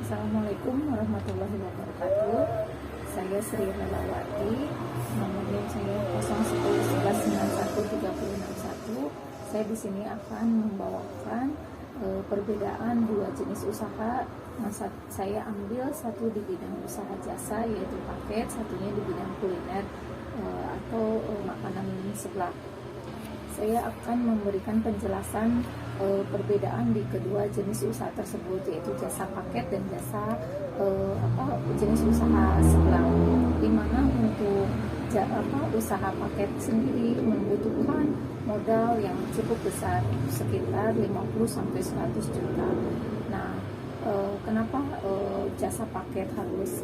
Assalamualaikum warahmatullahi wabarakatuh. Saya Sri Relawati, nomor saya 01011913061. Saya di sini akan membawakan perbedaan dua jenis usaha. Saya ambil satu di bidang usaha jasa, yaitu paket, satunya di bidang kuliner atau makanan seblak. Saya akan memberikan penjelasan perbedaan di kedua jenis usaha tersebut, yaitu jasa paket dan jasa jenis usaha seblak. Dimana untuk usaha paket sendiri membutuhkan modal yang cukup besar, sekitar 50-100 juta. Nah, kenapa jasa paket harus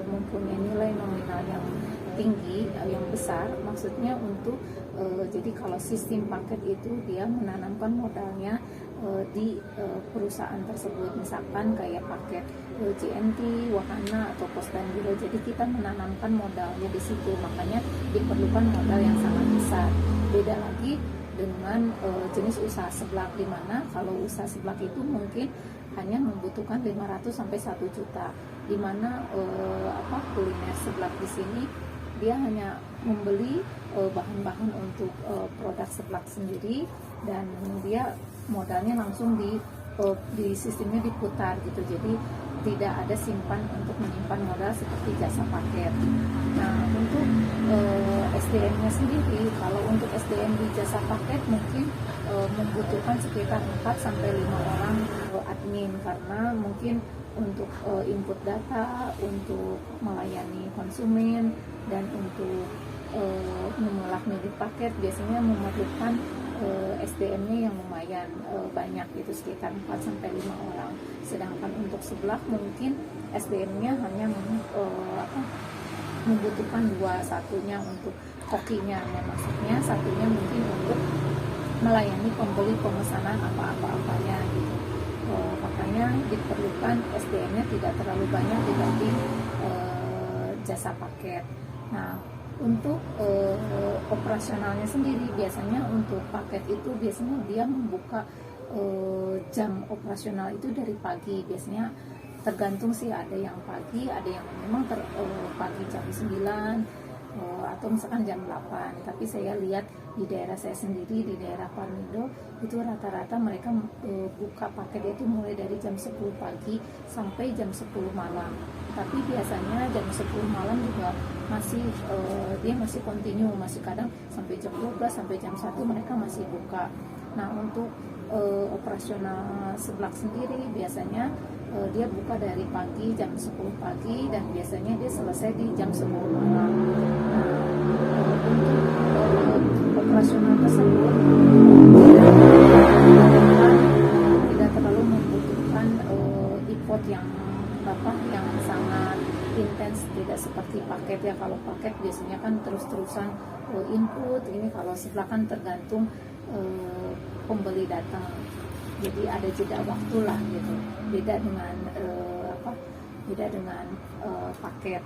mempunyai nilai nominal yang tinggi, yang besar? Maksudnya untuk jadi kalau sistem paket itu dia menanamkan modalnya di perusahaan tersebut, misalkan kayak paket JNT, Wahana atau Pos dan Biro. Jadi kita menanamkan modalnya di situ, makanya diperlukan modal yang sangat besar. Beda lagi dengan jenis usaha seblak, di mana kalau usaha seblak itu mungkin hanya membutuhkan 500 sampai 1 juta, di mana kuliner seblak di sini dia hanya membeli bahan-bahan untuk produk seblak sendiri, dan dia modalnya langsung di sistemnya diputar gitu. Jadi tidak ada simpan untuk menyimpan modal seperti jasa paket. Nah, untuk SDM-nya sendiri, kalau untuk SDM di jasa paket mungkin membutuhkan sekitar 4-5 orang admin, karena mungkin untuk input data, untuk melayani konsumen, dan untuk mengolah milik paket biasanya memerlukan SDM-nya yang lumayan banyak, itu sekitar 4-5 orang. Sedangkan untuk seblak mungkin SDM-nya hanya membutuhkan 2, satunya untuk kokinya, maksudnya satunya mungkin untuk melayani pembeli pemesanan apa-apanya gitu. Makanya diperlukan SDM-nya tidak terlalu banyak dibanding jasa paket. Nah, untuk operasionalnya sendiri, biasanya untuk paket itu biasanya dia membuka jam operasional itu dari pagi. Biasanya tergantung sih, ada yang pagi, ada yang memang pagi jam 9 atau misalkan jam 8. Tapi saya lihat di daerah saya sendiri, di daerah Parmindo, itu rata-rata mereka buka paket itu mulai dari jam 10 pagi sampai jam 10 malam. Tapi biasanya jam 10 malam juga masih dia masih continue, masih kadang sampai jam 12 sampai jam 1 mereka masih buka. Nah, untuk operasional seblak sendiri biasanya dia buka dari pagi jam 10 pagi dan biasanya dia selesai di jam 10 malam. Nah, untuk operasional tersebut tidak terlalu membutuhkan effort yang sangat intens, tidak seperti paket ya. Kalau paket biasanya kan terus-terusan input, ini kalau seblak kan tergantung pembeli datang, jadi ada jeda waktu lah gitu. Beda dengan paket.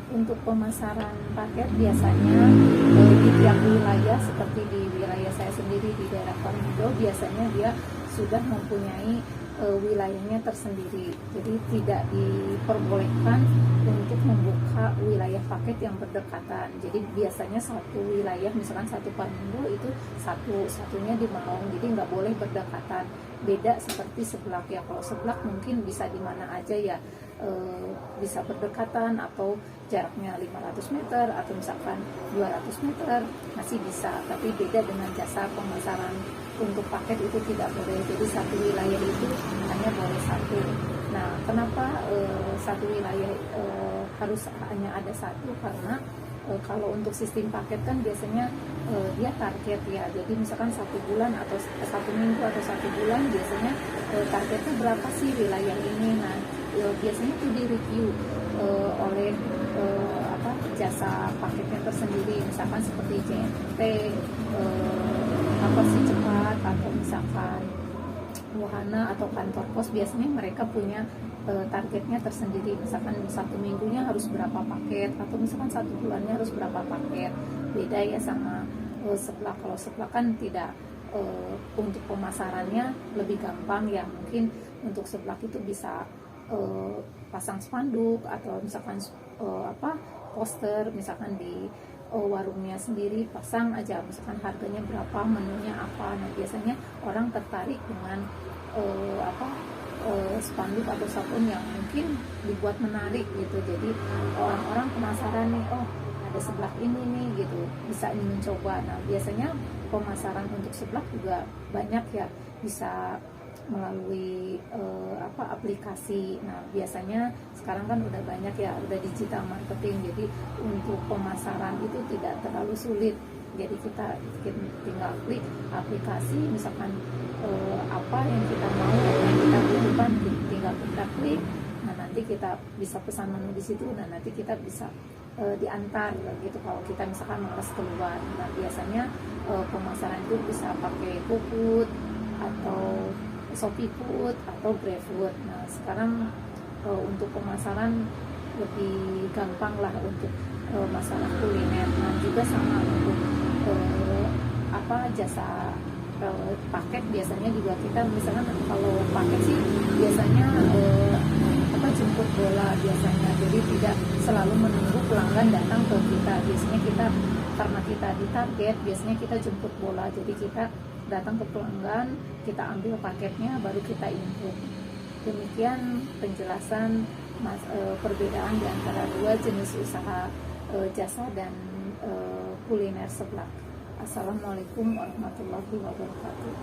Untuk pemasaran paket biasanya di tiap wilayah, seperti di wilayah saya sendiri di daerah Parmindo, biasanya dia sudah mempunyai wilayahnya tersendiri. Jadi tidak diperbolehkan untuk membuka wilayah paket yang berdekatan. Jadi biasanya satu wilayah, misalkan satu Parmindo itu satunya di Malang, jadi nggak boleh berdekatan. Beda seperti seblak ya. Kalau seblak mungkin bisa di mana aja ya, bisa berdekatan atau jaraknya 500 meter atau misalkan 200 meter masih bisa. Tapi beda dengan jasa pemasaran untuk paket itu tidak boleh. Jadi satu wilayah itu hanya boleh satu. Nah, kenapa satu wilayah harus hanya ada satu? Karena kalau untuk sistem paket kan biasanya dia target ya. Jadi misalkan 1 bulan atau 1 minggu atau 1 bulan biasanya targetnya berapa sih wilayah ini. Nah, biasanya itu direview oleh jasa paketnya tersendiri, misalkan seperti JNT, cepat, atau misalkan Wahana atau kantor pos. Biasanya mereka punya targetnya tersendiri, misalkan 1 minggunya harus berapa paket, atau misalkan 1 bulannya harus berapa paket. Beda ya sama seblak. Kalau seblak kan tidak, untuk pemasarannya lebih gampang ya. Mungkin untuk seblak itu bisa pasang spanduk atau misalkan poster, misalkan di warungnya sendiri pasang aja misalkan harganya berapa, menunya apa. Nah biasanya orang tertarik dengan spanduk atau sabun yang mungkin dibuat menarik gitu, jadi orang-orang penasaran nih, oh ada seblak ini nih gitu, bisa ingin mencoba. Nah biasanya pemasaran untuk seblak juga banyak ya, bisa melalui aplikasi. Nah biasanya sekarang kan udah banyak ya, udah digital marketing, jadi untuk pemasaran itu tidak terlalu sulit. Jadi kita tinggal klik aplikasi, misalkan apa yang kita mau, yang kita butuhkan, tinggal kita klik. Nah nanti kita bisa pesan menu di situ, dan nanti kita bisa diantar gitu kalau kita misalkan malas keluar. Nah biasanya pemasaran itu bisa pakai GoFood atau Shopee Food atau GrabFood. Nah sekarang untuk pemasaran lebih gampang lah untuk masalah kuliner. Nah juga sama untuk jasa paket, biasanya juga kita misalkan kalau paket sih biasanya jemput bola biasanya, jadi tidak selalu menunggu pelanggan datang ke kita. Biasanya kita, karena kita ditarget, biasanya kita jemput bola, jadi kita datang ke pelanggan, kita ambil paketnya, baru kita input. Demikian penjelasan perbedaan di antara dua jenis usaha jasa dan kuliner seblak. Assalamualaikum warahmatullahi wabarakatuh.